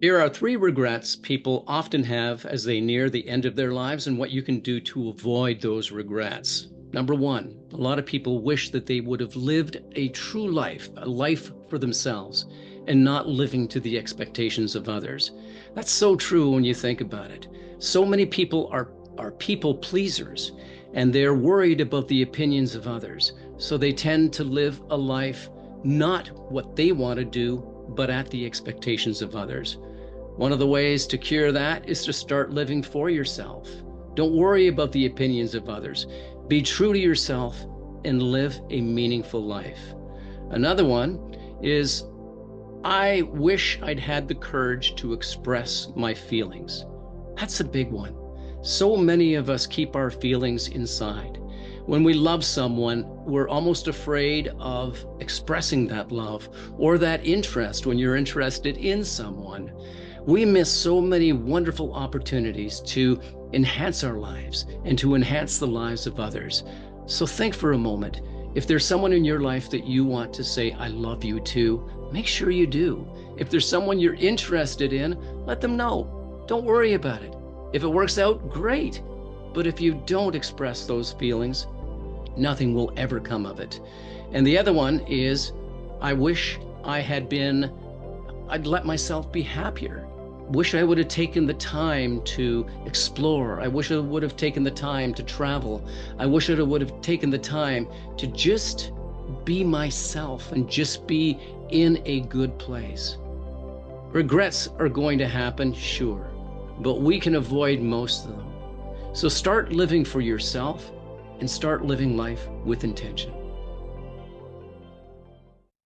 Here are three regrets people often have as they near the end of their lives and what you can do to avoid those regrets. Number one, a lot of people wish that they would have lived a true life, a life for themselves, and not living to the expectations of others. That's so true when you think about it. So many people are people pleasers, and they're worried about the opinions of others. So they tend to live a life not what they want to do, but at the expectations of others. One of the ways to cure that is to start living for yourself. Don't worry about the opinions of others. Be true to yourself and live a meaningful life. Another one is, I wish I'd had the courage to express my feelings. That's a big one. So many of us keep our feelings inside. When we love someone, we're almost afraid of expressing that love or that interest when you're interested in someone. We miss so many wonderful opportunities to enhance our lives and to enhance the lives of others. So think for a moment. If there's someone in your life that you want to say, I love you to, make sure you do. If there's someone you're interested in, let them know. Don't worry about it. If it works out, great. But if you don't express those feelings, nothing will ever come of it. And the other one is, I wish I'd let myself be happier. Wish I would have taken the time to explore. I wish I would have taken the time to travel. I wish I would have taken the time to just be myself and just be in a good place. Regrets are going to happen, sure, but we can avoid most of them. So start living for yourself and start living life with intention.